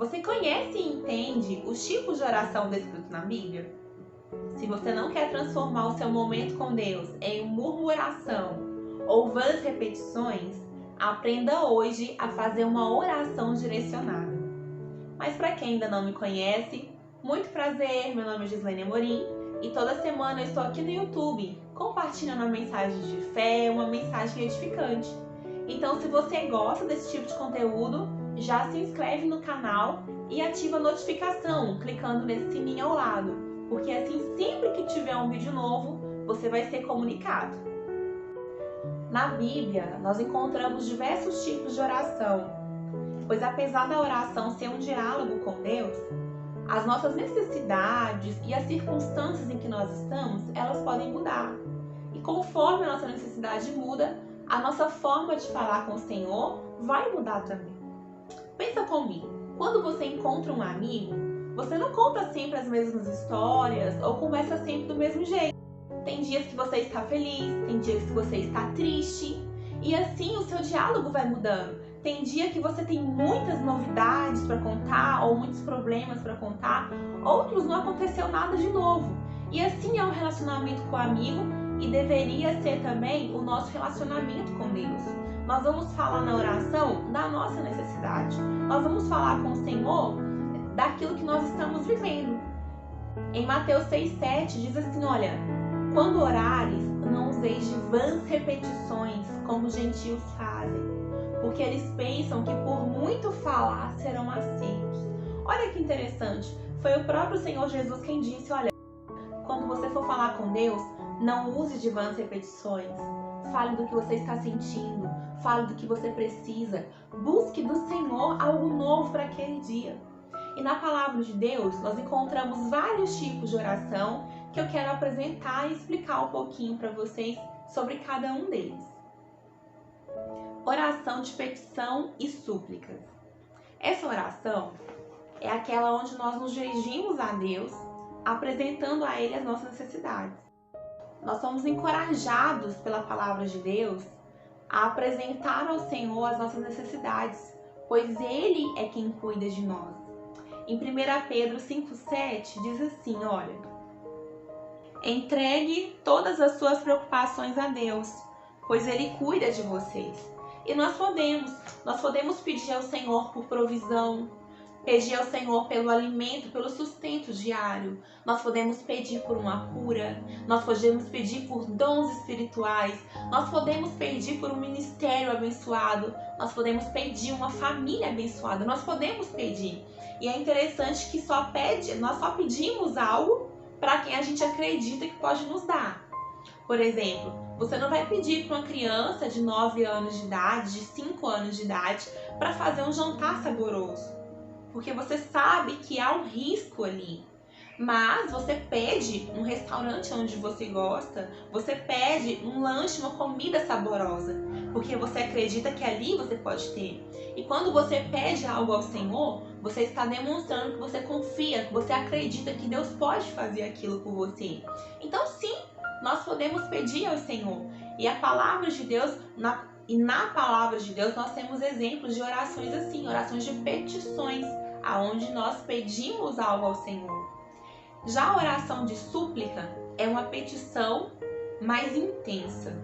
Você conhece e entende os tipos de oração descritos na Bíblia? Se você não quer transformar o seu momento com Deus em murmuração ou vãs repetições, aprenda hoje a fazer uma oração direcionada. Mas para quem ainda não me conhece, muito prazer, meu nome é Gislene Amorim e toda semana eu estou aqui no YouTube compartilhando uma mensagem de fé, uma mensagem edificante. Então, se você gosta desse tipo de conteúdo, já se inscreve no canal e ativa a notificação clicando nesse sininho ao lado, porque assim sempre que tiver um vídeo novo, você vai ser comunicado. Na Bíblia, nós encontramos diversos tipos de oração, pois apesar da oração ser um diálogo com Deus, as nossas necessidades e as circunstâncias em que nós estamos, elas podem mudar. E conforme a nossa necessidade muda, a nossa forma de falar com o Senhor vai mudar também. Pensa comigo, quando você encontra um amigo, você não conta sempre as mesmas histórias ou conversa sempre do mesmo jeito. Tem dias que você está feliz, tem dias que você está triste, e assim o seu diálogo vai mudando. Tem dia que você tem muitas novidades para contar ou muitos problemas para contar, outros não aconteceu nada de novo. E assim é o relacionamento com o amigo e deveria ser também o nosso relacionamento com Deus. Nós vamos falar na oração da nossa necessidade. Nós vamos falar com o Senhor daquilo que nós estamos vivendo. Em Mateus 6,7 diz assim, olha, quando orares, não useis de vãs repetições como os gentios fazem, porque eles pensam que por muito falar serão aceitos. Olha que interessante, foi o próprio Senhor Jesus quem disse, olha, quando você for falar com Deus, não use de vãs repetições. Fale do que você está sentindo, fale do que você precisa. Busque do Senhor algo novo para aquele dia. E na palavra de Deus, nós encontramos vários tipos de oração que eu quero apresentar e explicar um pouquinho para vocês sobre cada um deles. Oração de petição e súplicas. Essa oração é aquela onde nós nos dirigimos a Deus, apresentando a Ele as nossas necessidades. Nós somos encorajados pela palavra de Deus a apresentar ao Senhor as nossas necessidades, pois Ele é quem cuida de nós. Em 1 Pedro 5,7 diz assim, olha, entregue todas as suas preocupações a Deus, pois Ele cuida de vocês. E nós podemos pedir ao Senhor por provisão, pedir ao Senhor pelo alimento, pelo sustento diário. Nós podemos pedir por uma cura, nós podemos pedir por dons espirituais, nós podemos pedir por um ministério abençoado, nós podemos pedir uma família abençoada, nós podemos pedir. E é interessante que nós só pedimos algo para quem a gente acredita que pode nos dar. Por exemplo, você não vai pedir para uma criança de 9 anos de idade, de 5 anos de idade, para fazer um jantar saboroso, porque você sabe que há um risco ali. Mas você pede um restaurante onde você gosta, você pede um lanche, uma comida saborosa, porque você acredita que ali você pode ter. E quando você pede algo ao Senhor, você está demonstrando que você confia, que você acredita que Deus pode fazer aquilo por você. Então sim, nós podemos pedir ao Senhor. E a palavra de Deus, na palavra de Deus nós temos exemplos de orações assim, orações de petições, aonde nós pedimos algo ao Senhor. Já a oração de súplica é uma petição mais intensa.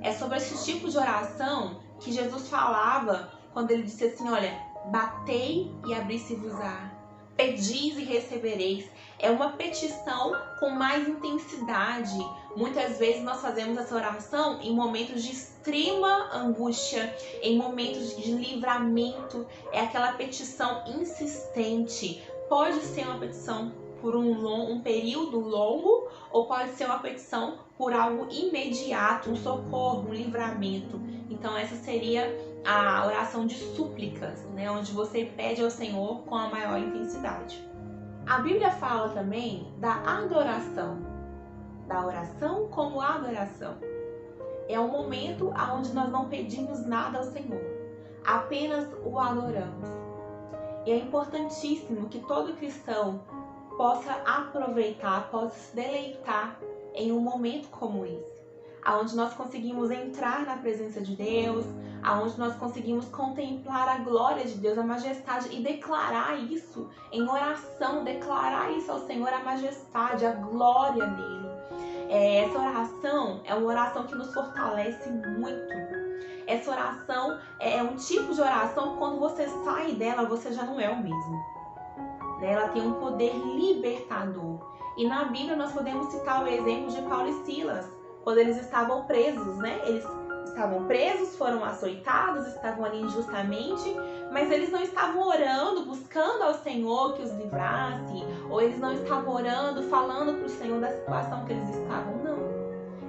É sobre esse tipo de oração que Jesus falava quando ele disse assim, olha, batei e abri-se-vos-á, pedis e recebereis. É uma petição com mais intensidade. Muitas vezes nós fazemos essa oração em momentos de extrema angústia, em momentos de livramento. É aquela petição insistente. Pode ser uma petição por um período longo ou pode ser uma petição por algo imediato, um socorro, um livramento. Então essa seria a oração de súplicas, né, onde você pede ao Senhor com a maior intensidade. A Bíblia fala também da adoração, da oração como adoração. É um momento onde nós não pedimos nada ao Senhor, apenas o adoramos. E é importantíssimo que todo cristão possa aproveitar, possa se deleitar em um momento como esse, aonde nós conseguimos entrar na presença de Deus, aonde nós conseguimos contemplar a glória de Deus, a majestade e declarar isso em oração, declarar isso ao Senhor, a majestade, a glória dele. Essa oração é uma oração que nos fortalece muito. Essa oração é um tipo de oração que quando você sai dela, você já não é o mesmo. Ela tem um poder libertador. E na Bíblia nós podemos citar o exemplo de Paulo e Silas, quando eles estavam presos, né? Eles estavam presos, foram açoitados, estavam ali injustamente, mas eles não estavam orando, buscando ao Senhor que os livrasse, ou eles não estavam orando, falando para o Senhor da situação que eles estavam, não.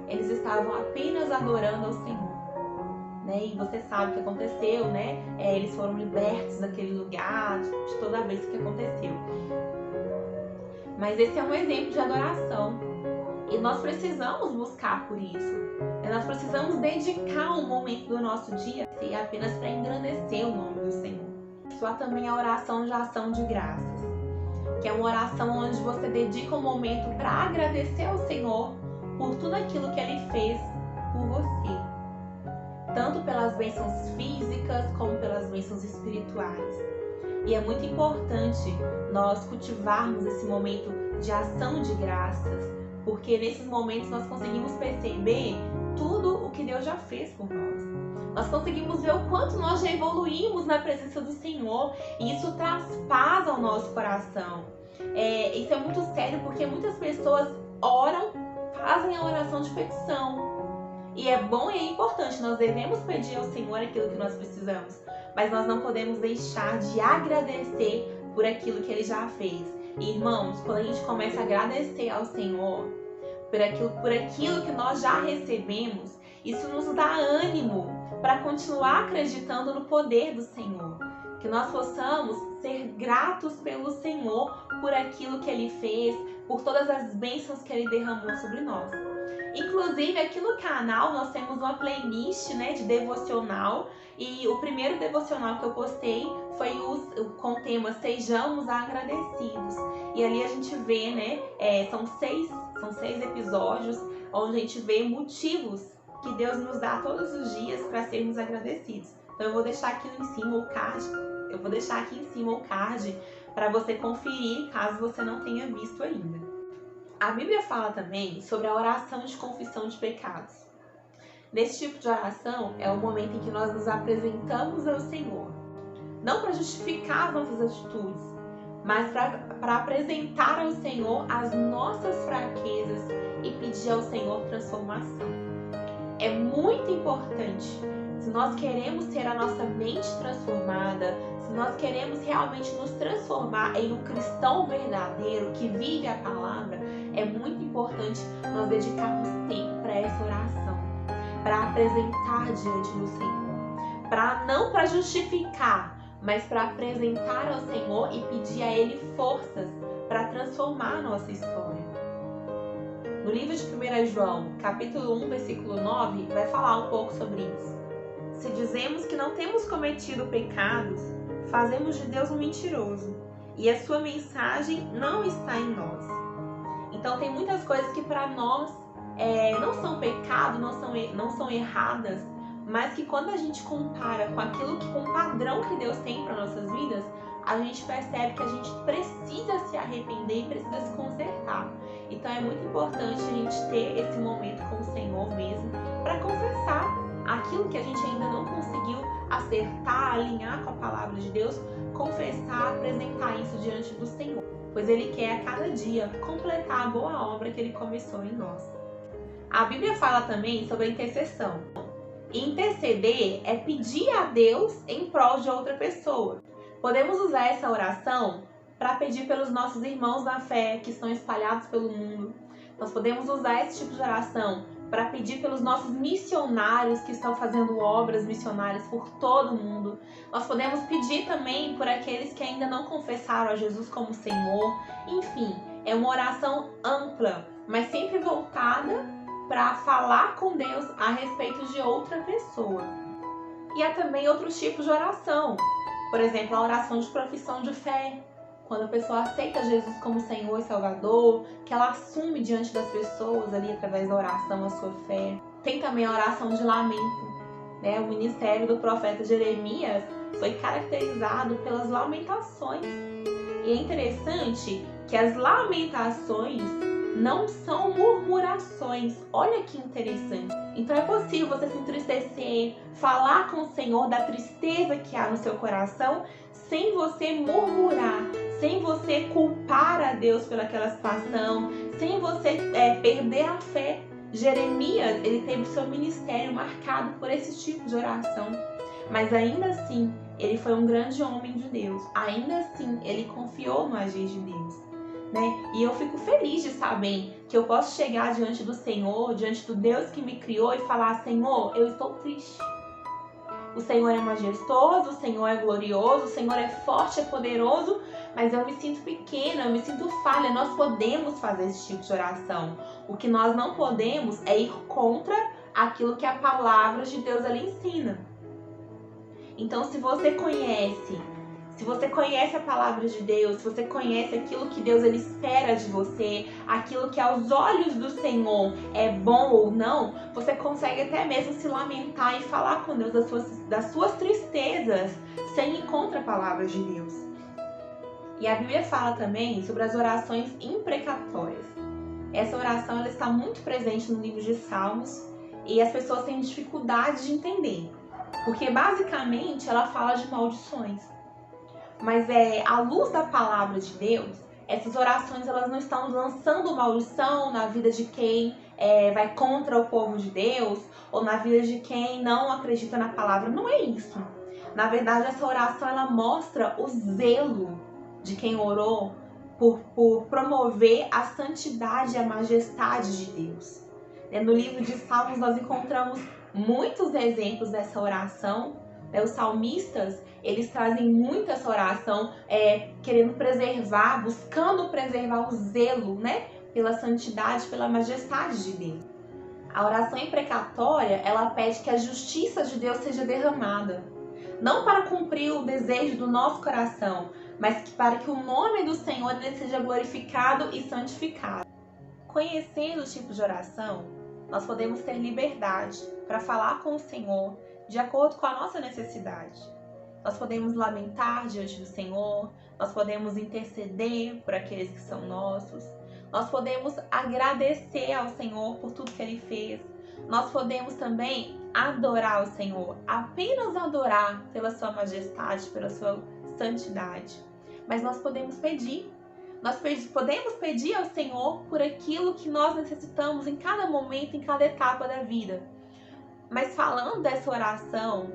Eles estavam apenas adorando ao Senhor. Né? E você sabe o que aconteceu, né? Eles foram libertos daquele lugar, de toda vez que aconteceu. Mas esse é um exemplo de adoração. E nós precisamos buscar por isso. Nós precisamos dedicar um momento do nosso dia apenas para engrandecer o nome do Senhor. Só também a oração de ação de graças, que é uma oração onde você dedica um momento para agradecer ao Senhor por tudo aquilo que Ele fez por você. Tanto pelas bênçãos físicas como pelas bênçãos espirituais. E é muito importante nós cultivarmos esse momento de ação de graças, porque nesses momentos nós conseguimos perceber tudo o que Deus já fez por nós. Nós conseguimos ver o quanto nós já evoluímos na presença do Senhor, e isso traz paz ao nosso coração. Isso é muito sério, porque muitas pessoas oram, fazem a oração de petição. E é bom e é importante, nós devemos pedir ao Senhor aquilo que nós precisamos, mas nós não podemos deixar de agradecer por aquilo que Ele já fez. E, irmãos, quando a gente começa a agradecer ao Senhor por aquilo que nós já recebemos, isso nos dá ânimo para continuar acreditando no poder do Senhor. Que nós possamos ser gratos pelo Senhor por aquilo que Ele fez, por todas as bênçãos que Ele derramou sobre nós. Inclusive, aqui no canal nós temos uma playlist, né, de devocional, e o primeiro devocional que eu postei foi com o tema Sejamos Agradecidos. E ali a gente vê, né, são seis episódios onde a gente vê motivos que Deus nos dá todos os dias para sermos agradecidos. Então eu vou deixar aqui em cima o card para você conferir, caso você não tenha visto ainda. A Bíblia fala também sobre a oração de confissão de pecados. Nesse tipo de oração é o momento em que nós nos apresentamos ao Senhor, não para justificar as nossas atitudes, mas para apresentar ao Senhor as nossas fraquezas e pedir ao Senhor transformação. É muito importante, se nós queremos ter a nossa mente transformada, se nós queremos realmente nos transformar em um cristão verdadeiro que vive a palavra, é muito importante nós dedicarmos tempo para essa oração, para apresentar diante do Senhor, não para justificar, mas para apresentar ao Senhor e pedir a Ele forças para transformar a nossa história. No livro de 1 João, capítulo 1, versículo 9, vai falar um pouco sobre isso. Se dizemos que não temos cometido pecados, fazemos de Deus um mentiroso, e a sua mensagem não está em nós. Então tem muitas coisas que para nós não são pecado, não são erradas, mas que quando a gente compara com o padrão que Deus tem para nossas vidas, a gente percebe que a gente precisa se arrepender e precisa se consertar. Então é muito importante a gente ter esse momento com o Senhor mesmo, para confessar aquilo que a gente ainda não conseguiu acertar, alinhar com a palavra de Deus, confessar, apresentar isso diante do Senhor, pois Ele quer a cada dia completar a boa obra que Ele começou em nós. A Bíblia fala também sobre a intercessão. Interceder é pedir a Deus em prol de outra pessoa. Podemos usar essa oração para pedir pelos nossos irmãos na fé que estão espalhados pelo mundo. Nós podemos usar esse tipo de oração para pedir pelos nossos missionários que estão fazendo obras missionárias por todo o mundo. Nós podemos pedir também por aqueles que ainda não confessaram a Jesus como Senhor. Enfim, é uma oração ampla, mas sempre voltada para falar com Deus a respeito de outra pessoa. E há também outros tipos de oração. Por exemplo, a oração de profissão de fé. Quando a pessoa aceita Jesus como Senhor e Salvador, que ela assume diante das pessoas ali através da oração a sua fé. Tem também a oração de lamento, né? O ministério do profeta Jeremias foi caracterizado pelas lamentações. E é interessante que as lamentações não são murmurações. Olha que interessante. Então é possível você se entristecer, falar com o Senhor da tristeza que há no seu coração, sem você murmurar, sem você culpar a Deus pelaquela situação, sem você perder a fé. Jeremias, ele teve o seu ministério marcado por esse tipo de oração. Mas ainda assim, ele foi um grande homem de Deus. Ainda assim, ele confiou no agir de Deus, né? E eu fico feliz de saber que eu posso chegar diante do Senhor, diante do Deus que me criou e falar: Senhor, eu estou triste. O Senhor é majestoso, o Senhor é glorioso, o Senhor é forte, é poderoso, mas eu me sinto pequena, eu me sinto falha. Nós podemos fazer esse tipo de oração. O que nós não podemos é ir contra aquilo que a palavra de Deus ali ensina. Então, se você conhece a palavra de Deus, se você conhece aquilo que Deus ele espera de você, aquilo que aos olhos do Senhor é bom ou não, você consegue até mesmo se lamentar e falar com Deus das suas tristezas, sem ir contra a palavra de Deus. E a Bíblia fala também sobre as orações imprecatórias. Essa oração ela está muito presente no livro de Salmos e as pessoas têm dificuldade de entender, porque basicamente ela fala de maldições. Mas à luz da palavra de Deus, essas orações elas não estão lançando maldição na vida de quem vai contra o povo de Deus ou na vida de quem não acredita na palavra. Não é isso. Na verdade, essa oração ela mostra o zelo de quem orou por promover a santidade e a majestade de Deus. No livro de Salmos nós encontramos muitos exemplos dessa oração. Os salmistas, eles trazem muito essa oração, querendo preservar, buscando preservar o zelo, né, pela santidade, pela majestade de Deus. A oração imprecatória, ela pede que a justiça de Deus seja derramada, não para cumprir o desejo do nosso coração, mas para que o nome do Senhor ele seja glorificado e santificado. Conhecendo o tipo de oração, nós podemos ter liberdade para falar com o Senhor de acordo com a nossa necessidade. Nós podemos lamentar diante do Senhor, nós podemos interceder por aqueles que são nossos, nós podemos agradecer ao Senhor por tudo que Ele fez, nós podemos também adorar o Senhor, apenas adorar pela sua majestade, pela sua santidade. Mas nós podemos pedir. Nós podemos pedir ao Senhor por aquilo que nós necessitamos em cada momento, em cada etapa da vida. Mas falando dessa oração,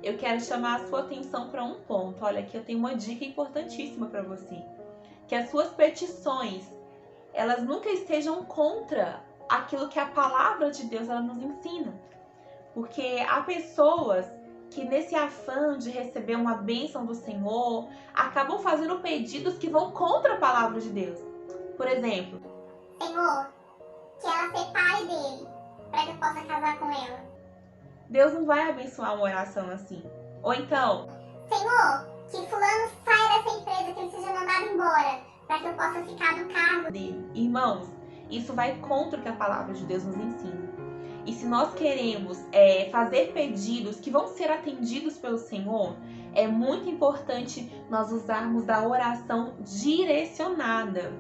eu quero chamar a sua atenção para um ponto. Olha, aqui eu tenho uma dica importantíssima para você. Que as suas petições, elas nunca estejam contra aquilo que a palavra de Deus ela nos ensina. Porque há pessoas que nesse afã de receber uma bênção do Senhor, acabam fazendo pedidos que vão contra a palavra de Deus. Por exemplo, Senhor, que ela separe dele, para que eu possa casar com ela. Deus não vai abençoar uma oração assim. Ou então, Senhor, que fulano saia dessa empresa, que ele seja mandado embora, para que eu possa ficar no cargo dele. Irmãos, isso vai contra o que a palavra de Deus nos ensina. E se nós queremos fazer pedidos que vão ser atendidos pelo Senhor, é muito importante nós usarmos da oração direcionada.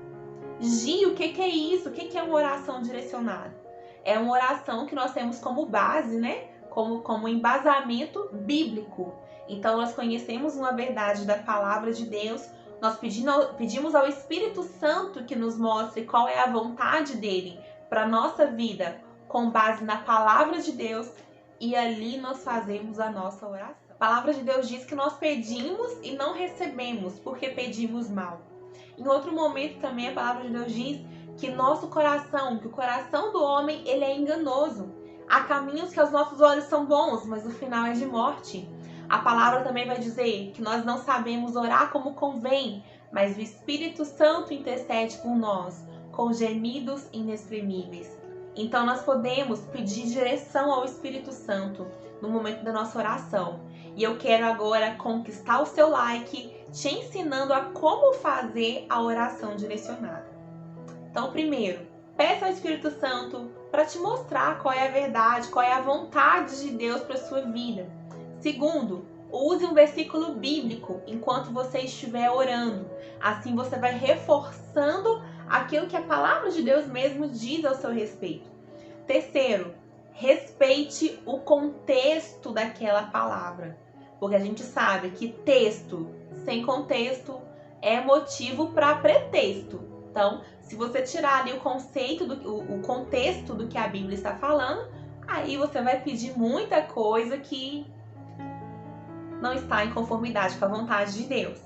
Gi, o que é isso? O que é uma oração direcionada? É uma oração que nós temos como base, né? Como embasamento bíblico. Então nós conhecemos uma verdade da palavra de Deus, nós pedimos ao Espírito Santo que nos mostre qual é a vontade dele para a nossa vida, com base na palavra de Deus, e ali nós fazemos a nossa oração. A palavra de Deus diz que nós pedimos e não recebemos, porque pedimos mal. Em outro momento também a palavra de Deus diz que nosso coração, que o coração do homem, ele é enganoso. Há caminhos que aos nossos olhos são bons, mas o final é de morte. A palavra também vai dizer que nós não sabemos orar como convém, mas o Espírito Santo intercede por nós, com gemidos inexprimíveis. Então nós podemos pedir direção ao Espírito Santo no momento da nossa oração. E eu quero agora conquistar o seu like, te ensinando a como fazer a oração direcionada. Então, primeiro, peça ao Espírito Santo para te mostrar qual é a verdade, qual é a vontade de Deus para sua vida. Segundo, use um versículo bíblico enquanto você estiver orando. Assim você vai reforçando aquilo que a palavra de Deus mesmo diz ao seu respeito. Terceiro, respeite o contexto daquela palavra. Porque a gente sabe que texto sem contexto é motivo para pretexto. Então, se você tirar ali o contexto do que a Bíblia está falando, aí você vai pedir muita coisa que não está em conformidade com a vontade de Deus.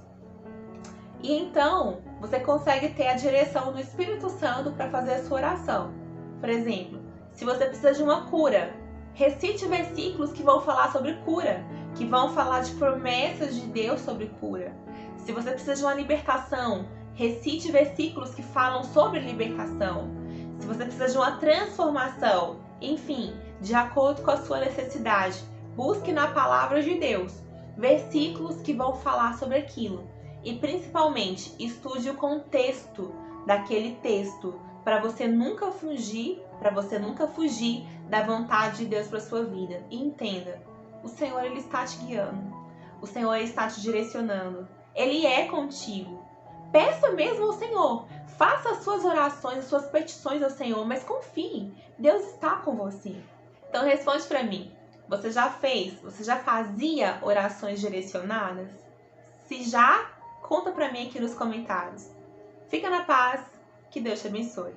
E então, você consegue ter a direção do Espírito Santo para fazer a sua oração. Por exemplo, se você precisa de uma cura, recite versículos que vão falar sobre cura, que vão falar de promessas de Deus sobre cura. Se você precisa de uma libertação, recite versículos que falam sobre libertação. Se você precisa de uma transformação, enfim, de acordo com a sua necessidade, busque na palavra de Deus versículos que vão falar sobre aquilo. E principalmente, estude o contexto daquele texto para você nunca fugir da vontade de Deus para sua vida. E entenda, o Senhor ele está te guiando. O Senhor está te direcionando. Ele é contigo. Peça mesmo ao Senhor. Faça as suas orações, as suas petições ao Senhor, mas confie. Deus está com você. Então responde para mim. Você já fazia orações direcionadas? Se já, conta para mim aqui nos comentários. Fica na paz. Que Deus te abençoe.